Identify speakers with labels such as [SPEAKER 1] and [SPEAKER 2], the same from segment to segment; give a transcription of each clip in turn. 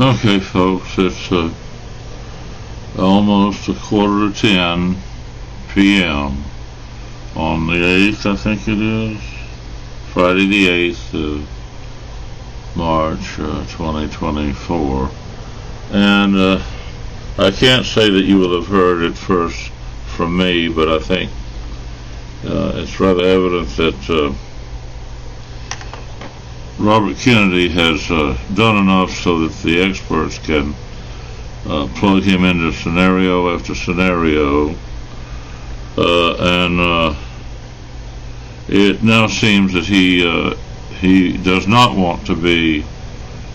[SPEAKER 1] Okay, folks, it's almost 9:45 p.m. on the 8th, I think it is, Friday the 8th of March 2024. And I can't say that you will have heard it first from me, but I think it's rather evident that Robert Kennedy has done enough so that the experts can plug him into scenario after scenario, and it now seems that he does not want to be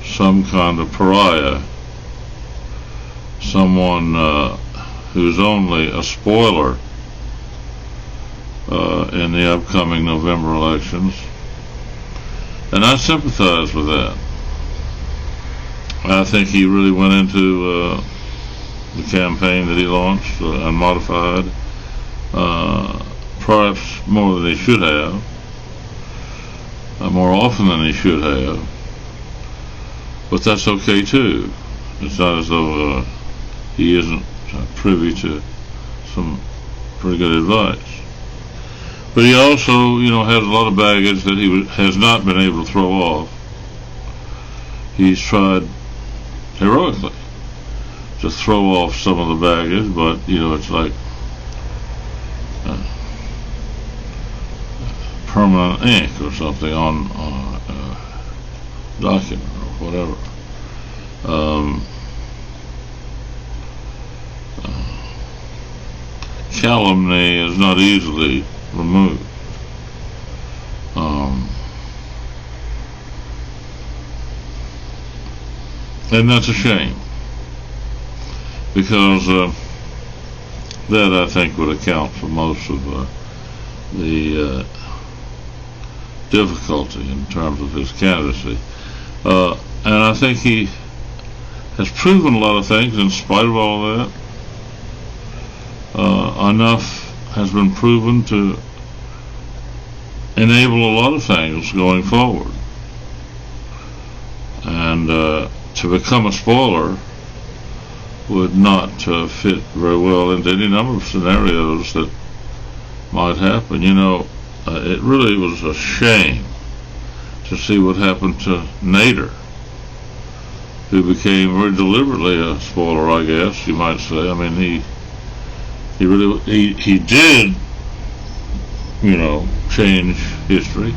[SPEAKER 1] some kind of pariah, someone who's only a spoiler in the upcoming November elections. And I sympathize with that. I think he really went into the campaign that he launched and modified, perhaps more than he should have, more often than he should have. But that's okay too. It's not as though he isn't privy to some pretty good advice. But he also, has a lot of baggage that he has not been able to throw off. He's tried heroically to throw off some of the baggage, but, it's like permanent ink or something on a document or whatever. Calumny is not easily removed. And that's a shame, because that, I think, would account for most of the difficulty in terms of his candidacy. And I think he has proven a lot of things in spite of all of that. Enough has been proven to enable a lot of things going forward. And to become a spoiler would not fit very well into any number of scenarios that might happen. It really was a shame to see what happened to Nader, who became very deliberately a spoiler, I guess you might say. I mean, he did, change history.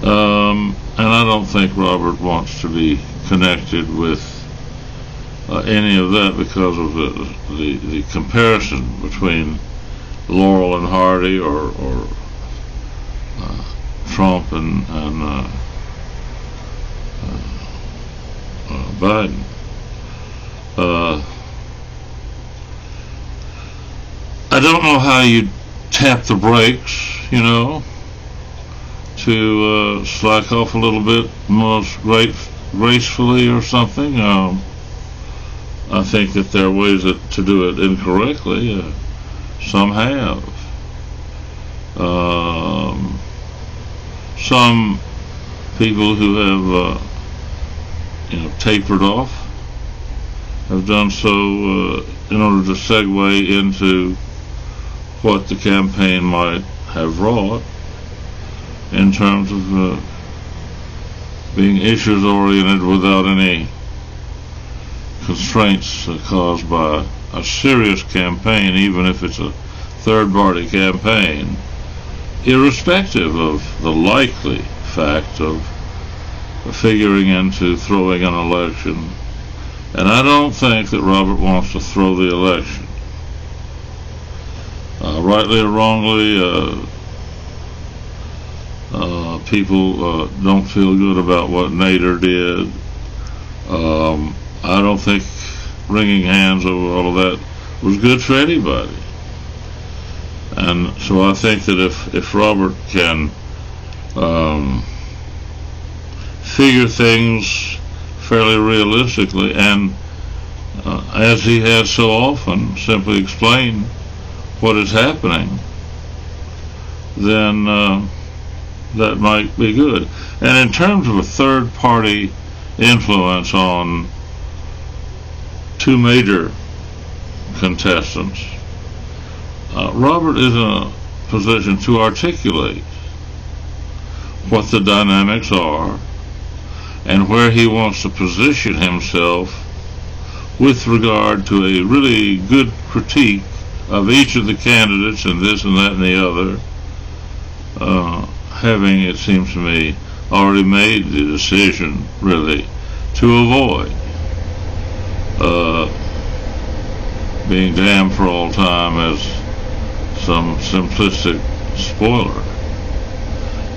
[SPEAKER 1] And I don't think Robert wants to be connected with any of that because of the comparison between Laurel and Hardy or Trump and Biden. I don't know how you tap the brakes, to slack off a little bit most gracefully or something. I think that there are ways to do it incorrectly. Some have. Some people who have, tapered off have done so in order to segue into what the campaign might have wrought in terms of being issues oriented without any constraints caused by a serious campaign, even if it's a third party campaign, irrespective of the likely fact of figuring into throwing an election. And I don't think that Robert wants to throw the election. Rightly or wrongly, people don't feel good about what Nader did. I don't think wringing hands over all of that was good for anybody. And so I think that if Robert can figure things fairly realistically and as he has so often, simply explain what is happening, then that might be good. And in terms of a third party influence on two major contestants, Robert is in a position to articulate what the dynamics are and where he wants to position himself with regard to a really good critique of each of the candidates and this and that and the other, having, it seems to me, already made the decision, really, to avoid being damned for all time as some simplistic spoiler.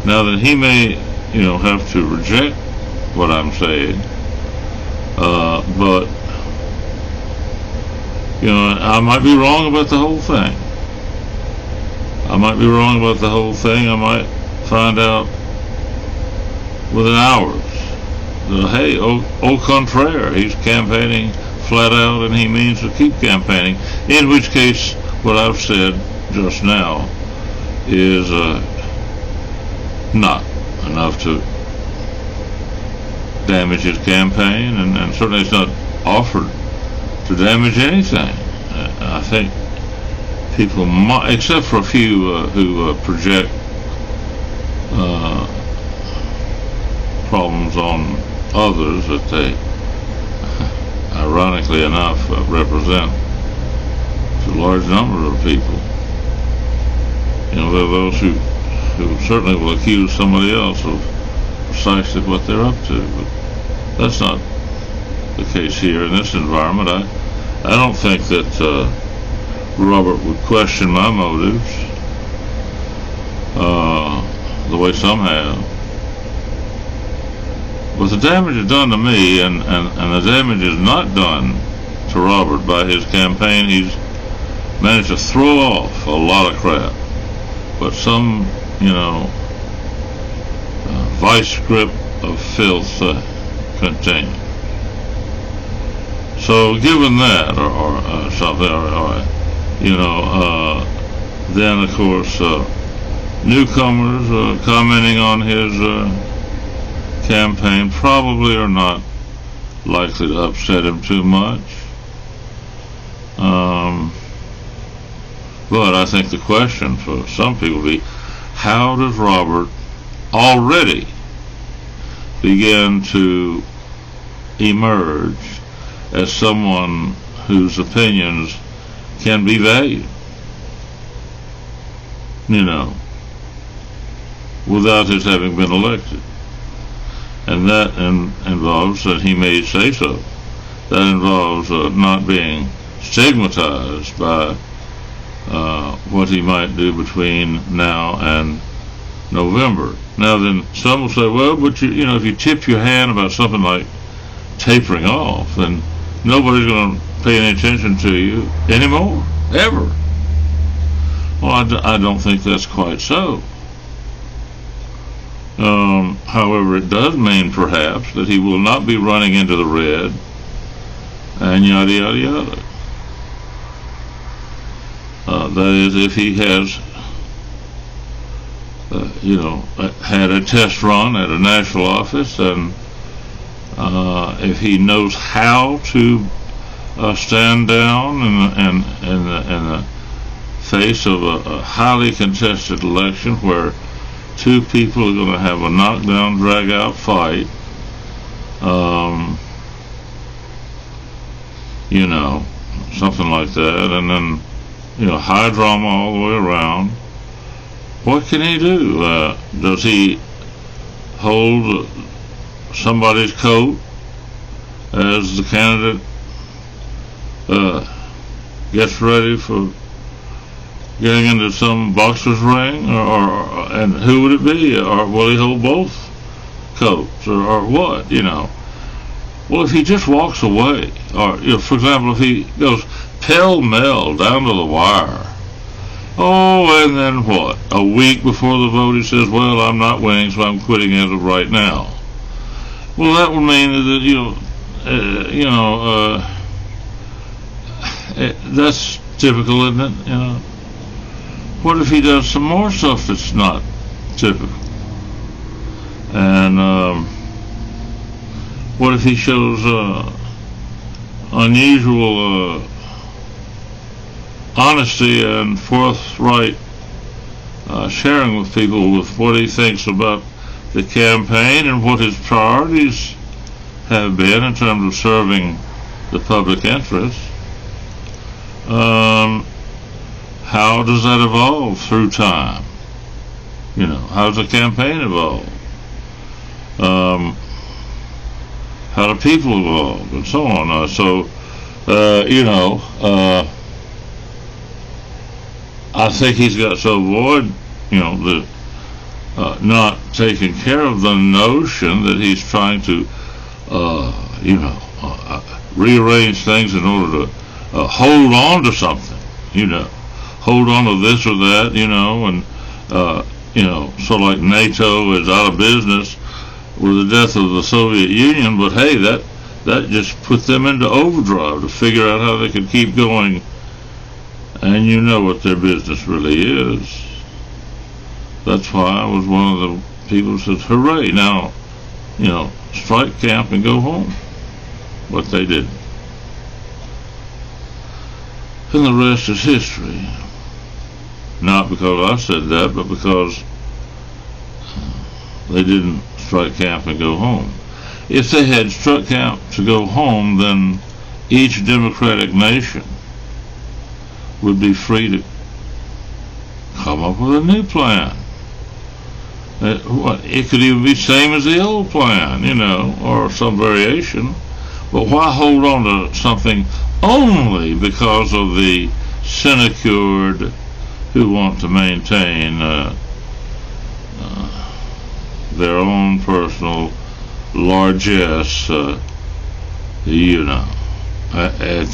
[SPEAKER 1] Now that he may, have to reject what I'm saying, but I might be wrong about the whole thing. I might find out within hours that, hey, au contraire, he's campaigning flat out and he means to keep campaigning, in which case what I've said just now is not enough to damage his campaign, and certainly it's not offered to damage anything. I think people might, except for a few who project problems on others that they, ironically enough, represent to a large number of people. There are those who certainly will accuse somebody else of precisely what they're up to, but that's not the case here in this environment. I don't think that Robert would question my motives the way some have. But the damage is done to me, and the damage is not done to Robert by his campaign. He's managed to throw off a lot of crap, but some, vice grip of filth continues. So given that, or something, then of course newcomers commenting on his campaign probably are not likely to upset him too much. But I think the question for some people will be, how does Robert already begin to emerge as someone whose opinions can be valued, without his having been elected? And that involves, and he may say so, that involves not being stigmatized by what he might do between now and November. Now then, some will say, well, but if you tip your hand about something like tapering off, then nobody's going to pay any attention to you anymore, ever. Well, I don't think that's quite so. However, it does mean perhaps that he will not be running into the red, and yada yada yada. That is, if he has had a test run at a national office, and if he knows how to stand down in the face of a highly contested election where two people are going to have a knockdown, drag-out fight, something like that, and then, high drama all the way around. What can he do? Does he hold somebody's coat as the candidate gets ready for getting into some boxer's ring, and who would it be? Or will he hold both coats, or what? Well, if he just walks away, or for example, if he goes pell-mell down to the wire, and then what? A week before the vote, he says, "Well, I'm not winning, so I'm quitting as of right now." Well, that would mean that that's typical, isn't it? What if he does some more stuff that's not typical? And what if he shows unusual honesty and forthright sharing with people with what he thinks about the campaign and what his priorities have been in terms of serving the public interest. How does that evolve through time? You know, how does the campaign evolve? How do people evolve, and so on. I think he's got to avoid, not taking care of the notion that he's trying to, rearrange things in order to hold on to something, hold on to this or that, so like NATO is out of business with the death of the Soviet Union, but hey, that just put them into overdrive to figure out how they could keep going, and you know what their business really is. That's why I was one of the people who said, hooray, now, strike camp and go home. But they didn't. And the rest is history. Not because I said that, but because they didn't strike camp and go home. If they had struck camp to go home, then each democratic nation would be free to come up with a new plan. It could even be the same as the old plan, or some variation. But why hold on to something only because of the sinecured who want to maintain their own personal largesse, at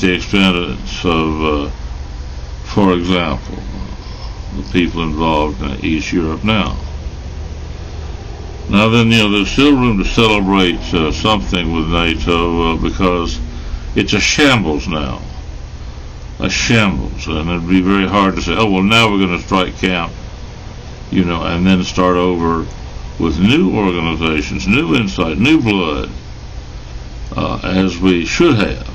[SPEAKER 1] the expense of, for example, the people involved in East Europe now. Now then, there's still room to celebrate something with NATO because it's a shambles now. A shambles. And it'd be very hard to say, oh, well, now we're going to strike camp, and then start over with new organizations, new insight, new blood, as we should have.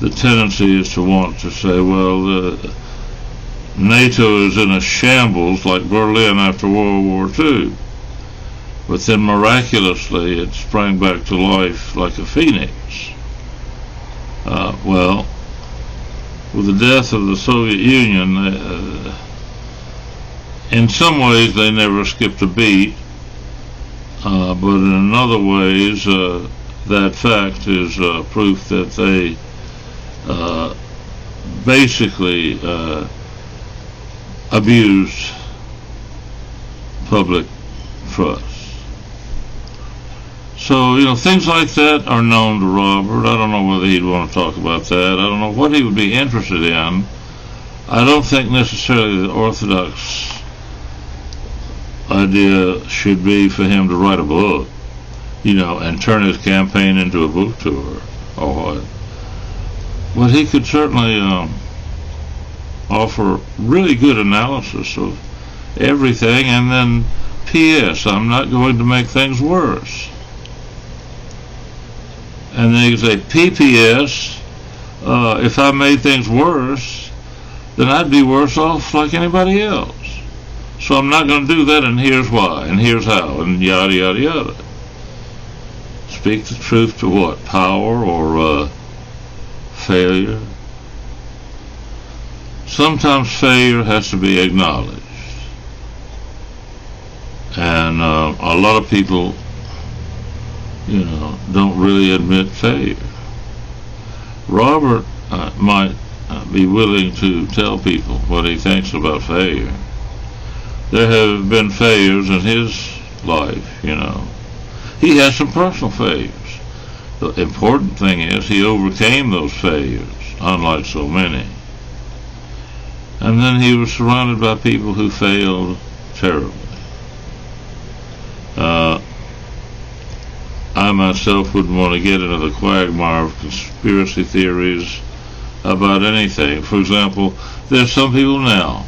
[SPEAKER 1] The tendency is to want to say, well, NATO is in a shambles like Berlin after World War II. But then miraculously it sprang back to life like a phoenix. With the death of the Soviet Union, in some ways they never skipped a beat, but in other ways that fact is proof that they basically abused public trust. So, things like that are known to Robert. I don't know whether he'd want to talk about that. I don't know what he would be interested in. I don't think necessarily the orthodox idea should be for him to write a book, and turn his campaign into a book tour or what. But he could certainly offer really good analysis of everything, and then P.S. I'm not going to make things worse. And then you can say, P.P.S. If I made things worse, then I'd be worse off like anybody else. So I'm not going to do that, and here's why, and here's how, and yada, yada, yada. Speak the truth to what? Power or failure? Sometimes failure has to be acknowledged. And a lot of people, don't really admit failure. Robert might be willing to tell people what he thinks about failure. There have been failures in his life, He has some personal failures. The important thing is he overcame those failures, unlike so many. And then he was surrounded by people who failed terribly. I myself wouldn't want to get into the quagmire of conspiracy theories about anything. For example, there's some people now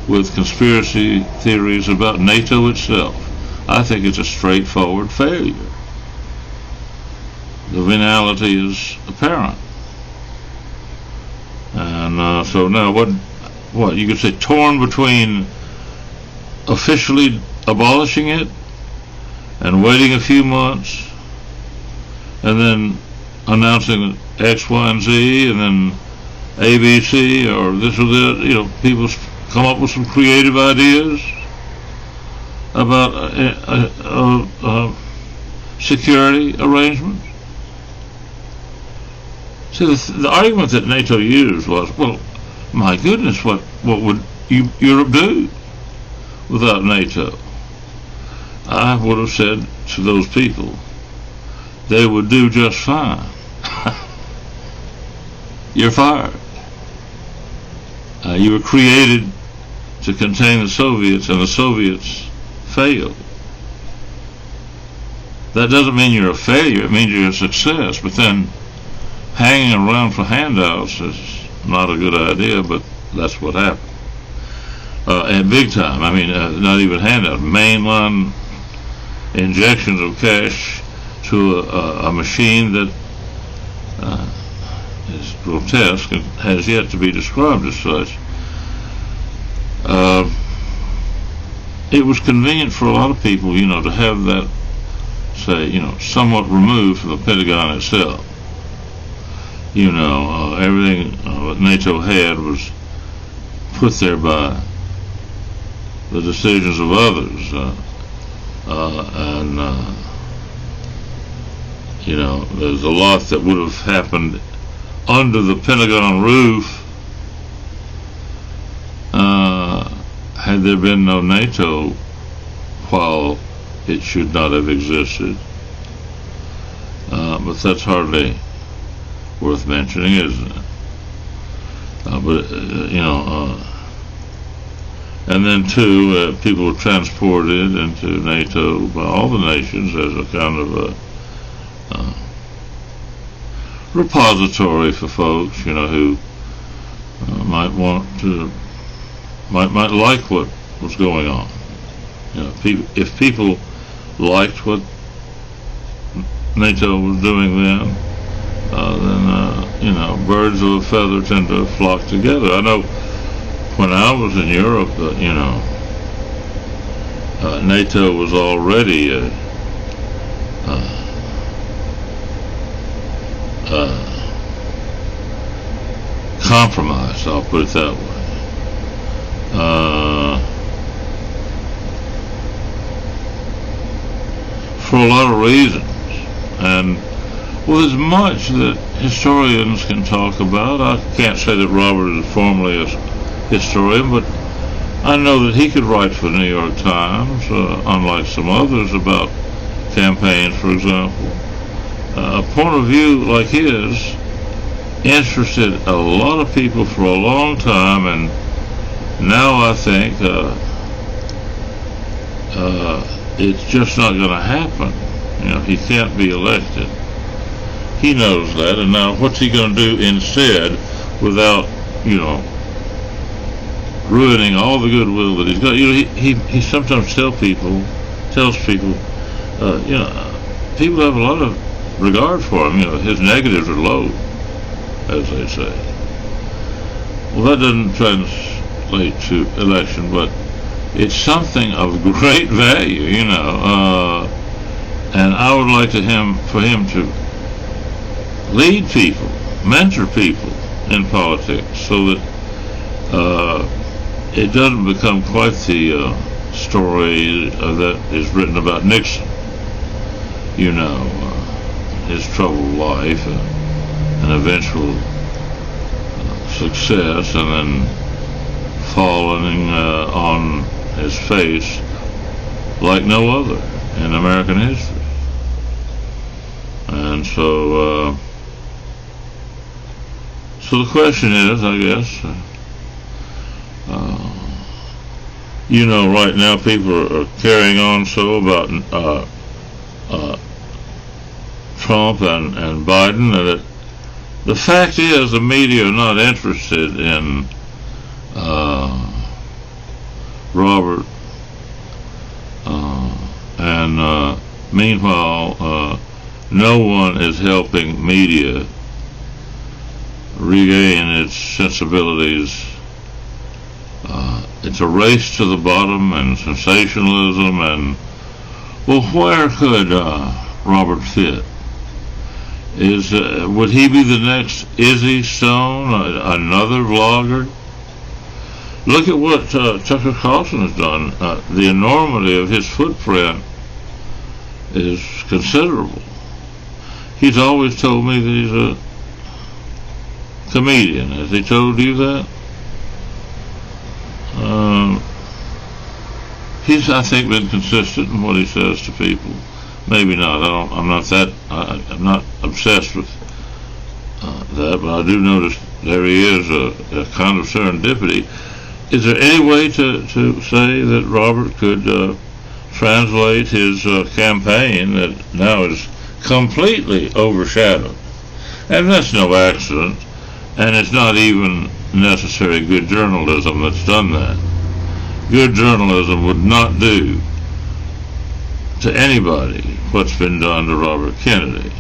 [SPEAKER 1] with conspiracy theories about NATO itself. I think it's a straightforward failure. the venality is apparent. And so now what you could say, torn between officially abolishing it and waiting a few months and then announcing X, Y, and Z and then ABC or this or that. People come up with some creative ideas about security arrangements. See, the argument that NATO used was, well, my goodness, what would Europe do without NATO? I would have said to those people, they would do just fine. You're fired. You were created to contain the Soviets, and the Soviets failed. That doesn't mean you're a failure, it means you're a success. But then hanging around for handouts is not a good idea, but that's what happened. And big time. I mean, not even handouts, mainline injections of cash to a machine that is grotesque and has yet to be described as such. It was convenient for a lot of people, to have that, say, somewhat removed from the Pentagon itself. Everything that NATO had was put there by the decisions of others, there's a lot that would have happened under the Pentagon roof had there been no NATO, while it should not have existed. But that's hardly worth mentioning, isn't it? And then too, people were transported into NATO by all the nations as a kind of a repository for folks, who might want to, might like what was going on. If people liked what NATO was doing then birds of a feather tend to flock together. I know when I was in Europe, NATO was already compromised, I'll put it that way. For a lot of reasons. And there's much that historians can talk about. I can't say that Robert is formally a historian, but I know that he could write for the New York Times, unlike some others, about campaigns, for example. A point of view like his interested a lot of people for a long time, and now I think it's just not going to happen. He can't be elected. He knows that, and now what's he going to do instead without, ruining all the goodwill that he's got? He sometimes tells people, people have a lot of regard for him. His negatives are low, as they say. Well, that doesn't translate to election, but it's something of great value, and I would like for him to lead people, mentor people in politics, so that it doesn't become quite the story that is written about Nixon. His troubled life and eventual success, and then falling on his face like no other in American history. And so the question is, I guess, right now people are carrying on so about Trump and Biden, that the fact is the media are not interested in Robert, and meanwhile no one is helping media regain its sensibilities. It's a race to the bottom and sensationalism, and well, where could Robert fit? Would he be the next Izzy Stone, another vlogger? Look at what Tucker Carlson has done. The enormity of his footprint is considerable. He's always told me that he's a comedian. Has he told you that? He's, I think, been consistent in what he says to people. Maybe not. I'm not obsessed with that, but I do notice there he is, a kind of serendipity. Is there any way to say that Robert could translate his campaign that now is completely overshadowed? And that's no accident, and it's not even necessary good journalism that's done that. Good journalism would not do to anybody what's been done to Robert Kennedy.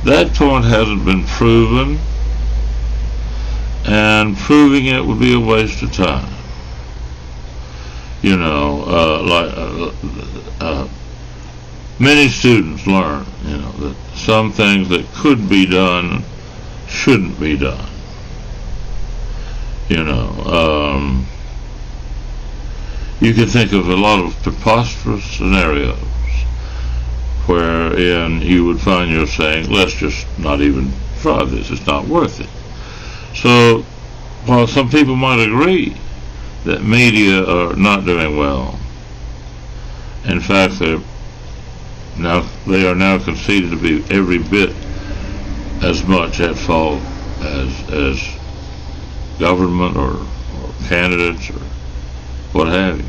[SPEAKER 1] That point hasn't been proven, and proving it would be a waste of time. Many students learn, that some things that could be done shouldn't be done. You can think of a lot of preposterous scenarios wherein you would find yourself saying, let's just not even try this, it's not worth it. So, while some people might agree that media are not doing well, in fact, they are now conceded to be every bit as much at fault as government or candidates or what have you.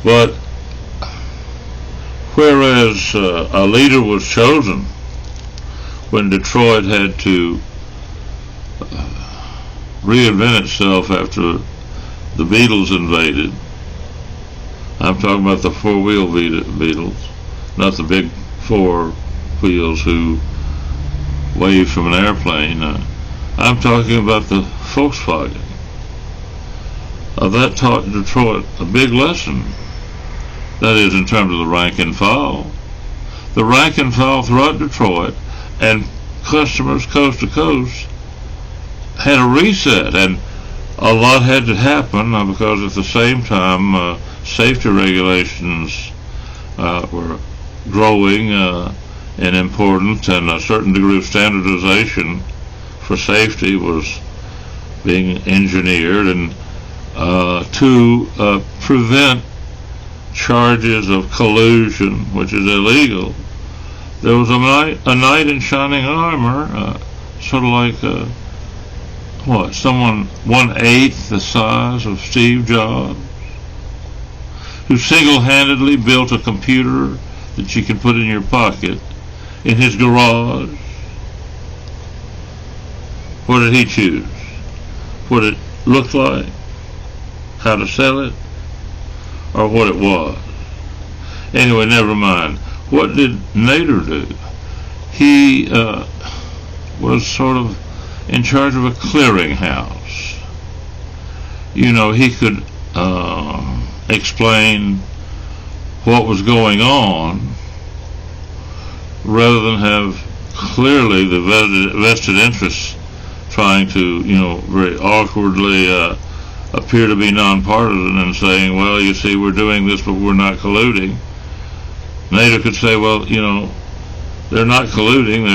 [SPEAKER 1] But whereas a leader was chosen when Detroit had to reinvent itself after the Beatles invaded, I'm talking about the four-wheel Beatles, not the big four wheels who waved from an airplane. I'm talking about the Volkswagen. That taught Detroit a big lesson. That is, in terms of the rank and file. The rank and file throughout Detroit and customers coast to coast had a reset, and a lot had to happen because at the same time safety regulations were growing in importance, and a certain degree of standardization for safety was being engineered, and to prevent charges of collusion, which is illegal, there was a knight in shining armor, sort of like someone 1/8 the size of Steve Jobs, who single-handedly built a computer that you can put in your pocket in his garage. What did he choose? What it looked like? How to sell it? Or what it was? Anyway, never mind. What did Nader do? He was sort of in charge of a clearinghouse. He could explain what was going on rather than have clearly the vested interests trying to, very awkwardly appear to be nonpartisan and saying, well, you see, we're doing this, but we're not colluding. Nader could say, well, they're not colluding,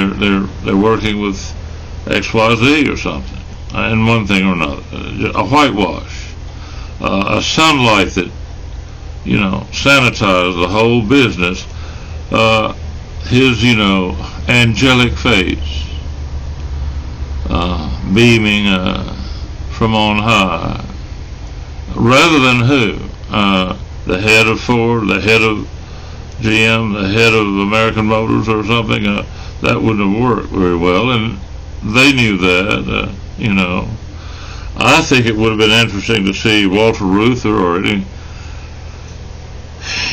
[SPEAKER 1] they're working with XYZ or something, and one thing or another. A whitewash, a sunlight that, sanitized the whole business. His, angelic face, beaming from on high, rather than who? The head of Ford, the head of GM, the head of American Motors or something. That wouldn't have worked very well, and they knew that. I think it would have been interesting to see Walter Reuther or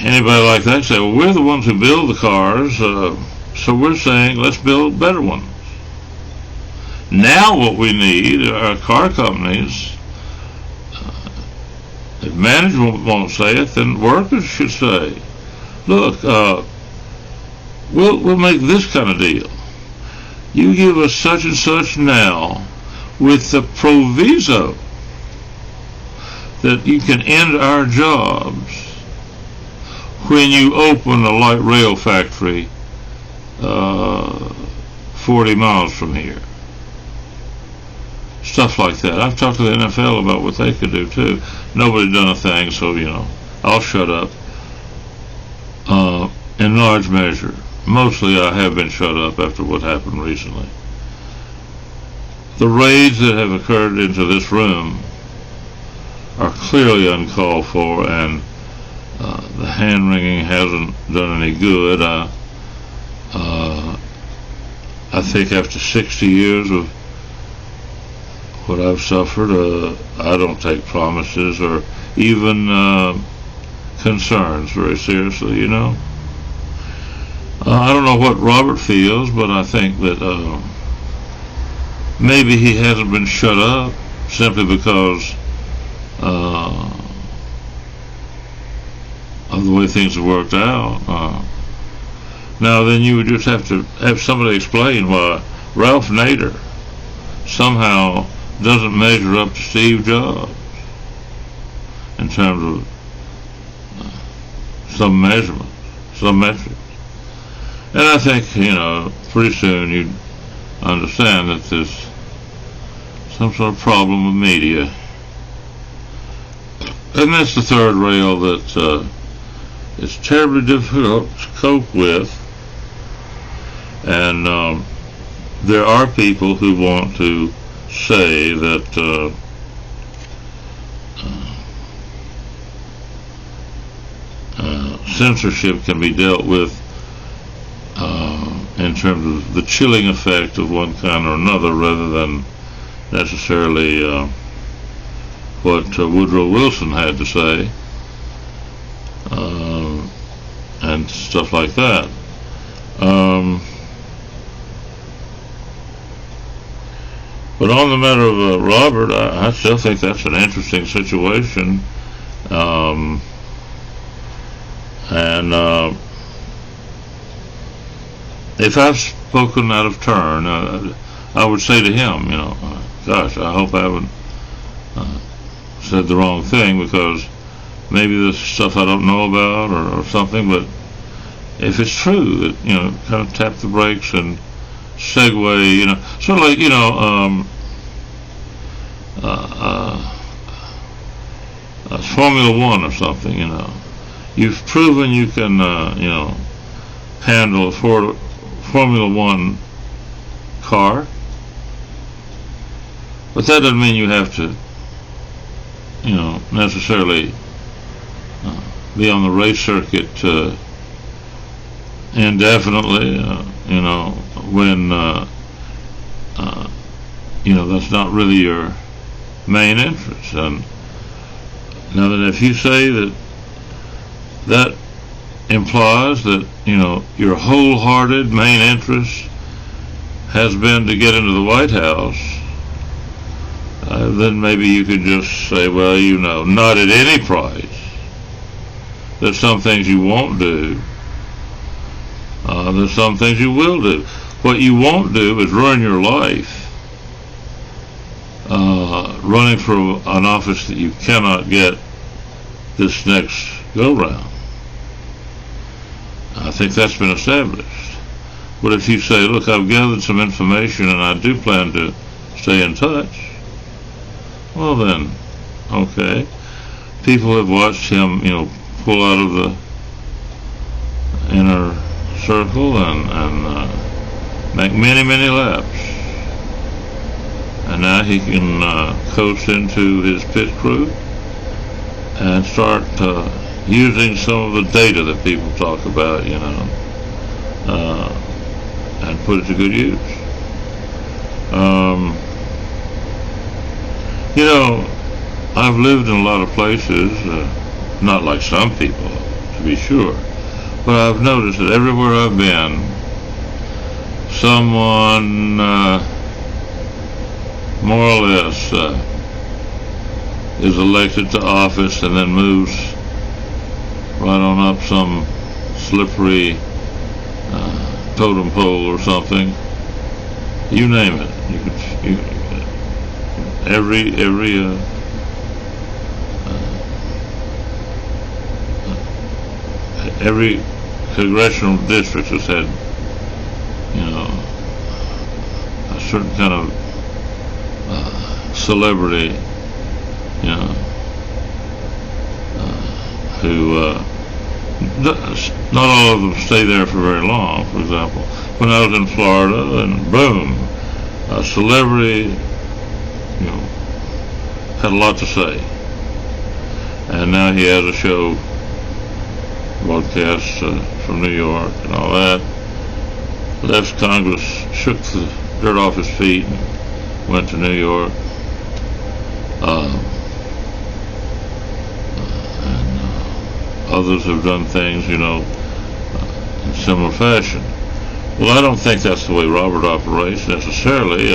[SPEAKER 1] anybody like that say, well, we're the ones who build the cars, so we're saying let's build better ones. Now what we need are car companies. If management won't say it, then workers should say, look, we'll make this kind of deal. You give us such and such now with the proviso that you can end our jobs when you open a light rail factory 40 miles from here. Stuff like that. I've talked to the NFL about what they could do too. Nobody's done a thing, so I'll shut up. In large measure, mostly I have been shut up after what happened recently. The raids that have occurred into this room are clearly uncalled for, and the hand-wringing hasn't done any good. I think after 60 years of what I've suffered, I don't take promises or even concerns very seriously, I don't know what Robert feels, but I think that maybe he hasn't been shut up simply because of the way things have worked out. Now then you would just have to have somebody explain why Ralph Nader somehow doesn't measure up to Steve Jobs in terms of some measurement, some metrics. And I think, pretty soon you'd understand that there's some sort of problem with media. And that's the third rail that is terribly difficult to cope with. And there are people who want to say that censorship can be dealt with in terms of the chilling effect of one kind or another, rather than necessarily what Woodrow Wilson had to say and stuff like that. But on the matter of Robert, I still think that's an interesting situation. And if I've spoken out of turn, I would say to him, gosh, I hope I haven't said the wrong thing, because maybe there's stuff I don't know about or something. But if it's true that, kind of tap the brakes and segue, sort of like, Formula One or something, You've proven you can, handle a Formula One car, but that doesn't mean you have to, necessarily be on the race circuit indefinitely, when, that's not really your main interest. And now that if you say that implies that, your wholehearted main interest has been to get into the White House, then maybe you could just say, well, not at any price. There's some things you won't do. There's some things you will do. What you won't do is ruin your life running for an office that you cannot get this next go-round. I think that's been established. But if you say, look, I've gathered some information and I do plan to stay in touch, well then, okay. People have watched him, pull out of the inner circle and make many, many laps. And now he can coast into his pit crew and start using some of the data that people talk about, and put it to good use. I've lived in a lot of places, not like some people, to be sure. But I've noticed that everywhere I've been, someone more or less is elected to office and then moves right on up some slippery totem pole or something. You name it. Every congressional district has had, a certain kind of celebrity, who not all of them stay there for very long. For example, when I was in Florida, and boom, a celebrity, had a lot to say, and now he has a show broadcast from New York and all that. Left Congress, shook the dirt off his feet, and went to New York. Others have done things, in similar fashion. Well, I don't think that's the way Robert operates necessarily.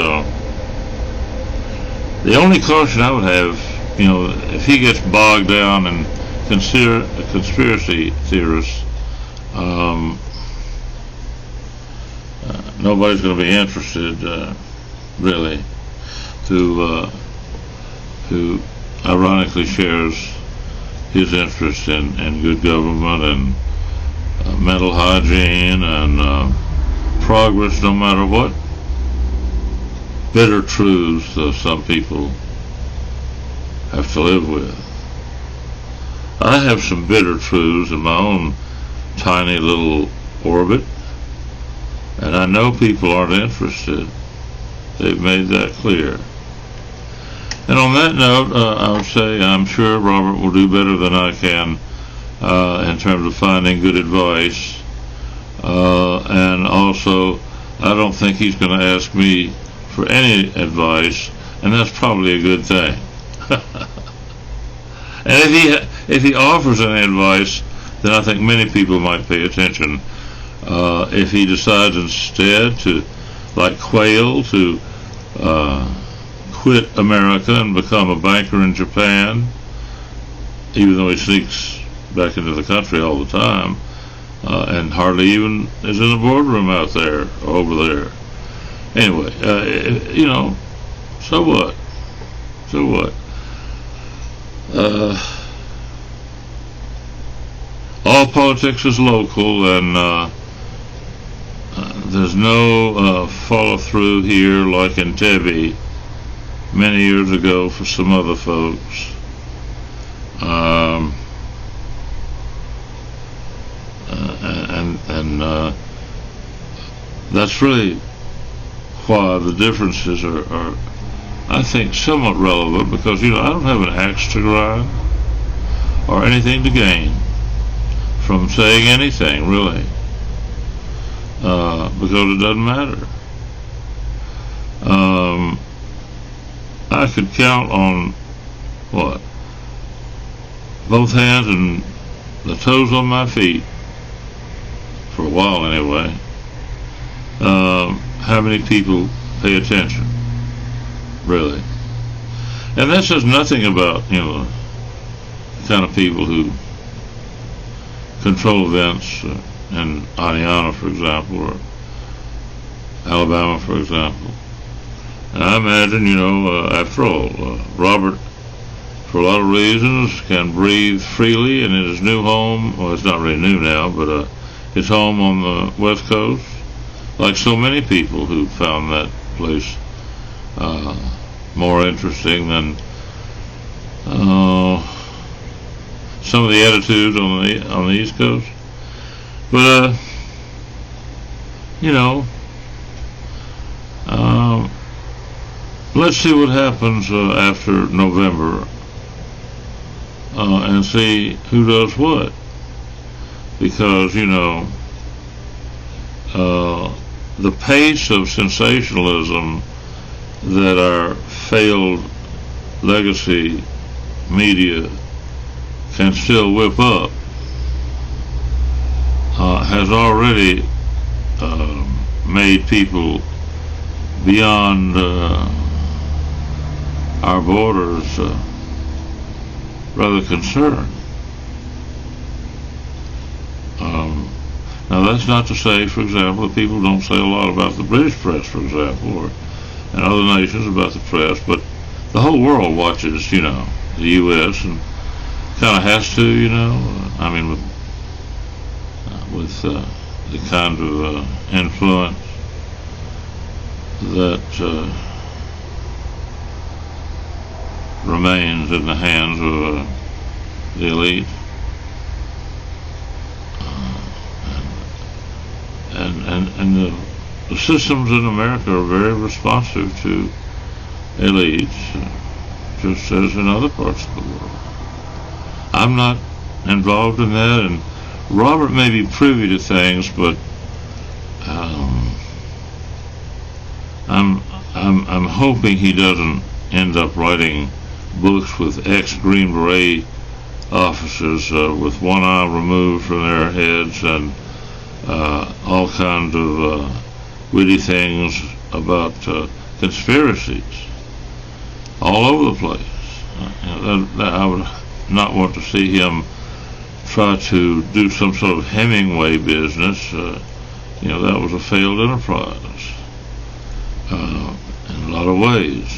[SPEAKER 1] The only caution I would have, if he gets bogged down in conspiracy theorists, nobody's going to be interested, really, who ironically shares his interest in good government and mental hygiene and progress, no matter what bitter truths some people have to live with. I have some bitter truths in my own tiny little orbit, and I know people aren't interested. They've made that clear. And on that note, I would say I'm sure Robert will do better than I can in terms of finding good advice. And also, I don't think he's going to ask me for any advice, and that's probably a good thing. And if he offers any advice, then I think many people might pay attention. If he decides instead to, like Quayle, to quit America and become a banker in Japan, even though he sneaks back into the country all the time, and hardly even is in the boardroom out there, over there. Anyway, so what? So what? All politics is local, and there's no follow-through here like in Tebby many years ago for some other folks. And that's really why the differences are, I think, somewhat relevant, because, I don't have an axe to grind or anything to gain from saying anything, really, because it doesn't matter. I could count on, both hands and the toes on my feet, for a while anyway, how many people pay attention, really. And that says nothing about, the kind of people who control events in Indiana, for example, or Alabama, for example. And I imagine, after all, Robert, for a lot of reasons, can breathe freely in his new home. Well, it's not really new now, but his home on the West Coast, like so many people who found that place more interesting than some of the attitudes on the East Coast. But let's see what happens after November, and see who does what, because the pace of sensationalism that our failed legacy media can still whip up has already made people beyond our borders rather concerned. Now that's not to say, for example, that people don't say a lot about the British press, for example, or and other nations about the press, but the whole world watches, the U.S. and kind of has to, I mean, with the kind of influence that remains in the hands of the elite. And the systems in America are very responsive to elites, just as in other parts of the world. I'm not involved in that, and Robert may be privy to things, but I'm hoping he doesn't end up writing books with ex-Green Beret officers with one eye removed from their heads and all kinds of witty things about conspiracies all over the place. I would not want to see him try to do some sort of Hemingway business. That was a failed enterprise in a lot of ways.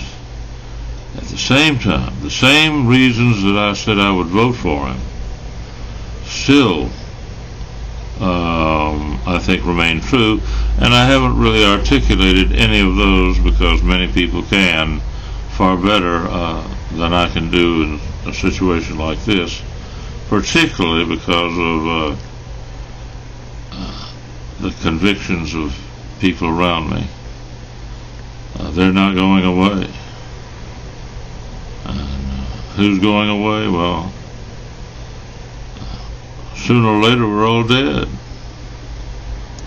[SPEAKER 1] At the same time, the same reasons that I said I would vote for him still I think remain true, and I haven't really articulated any of those because many people can far better than I can do in a situation like this, particularly because of the convictions of people around me. They're not going away. And who's going away? Well, sooner or later we're all dead.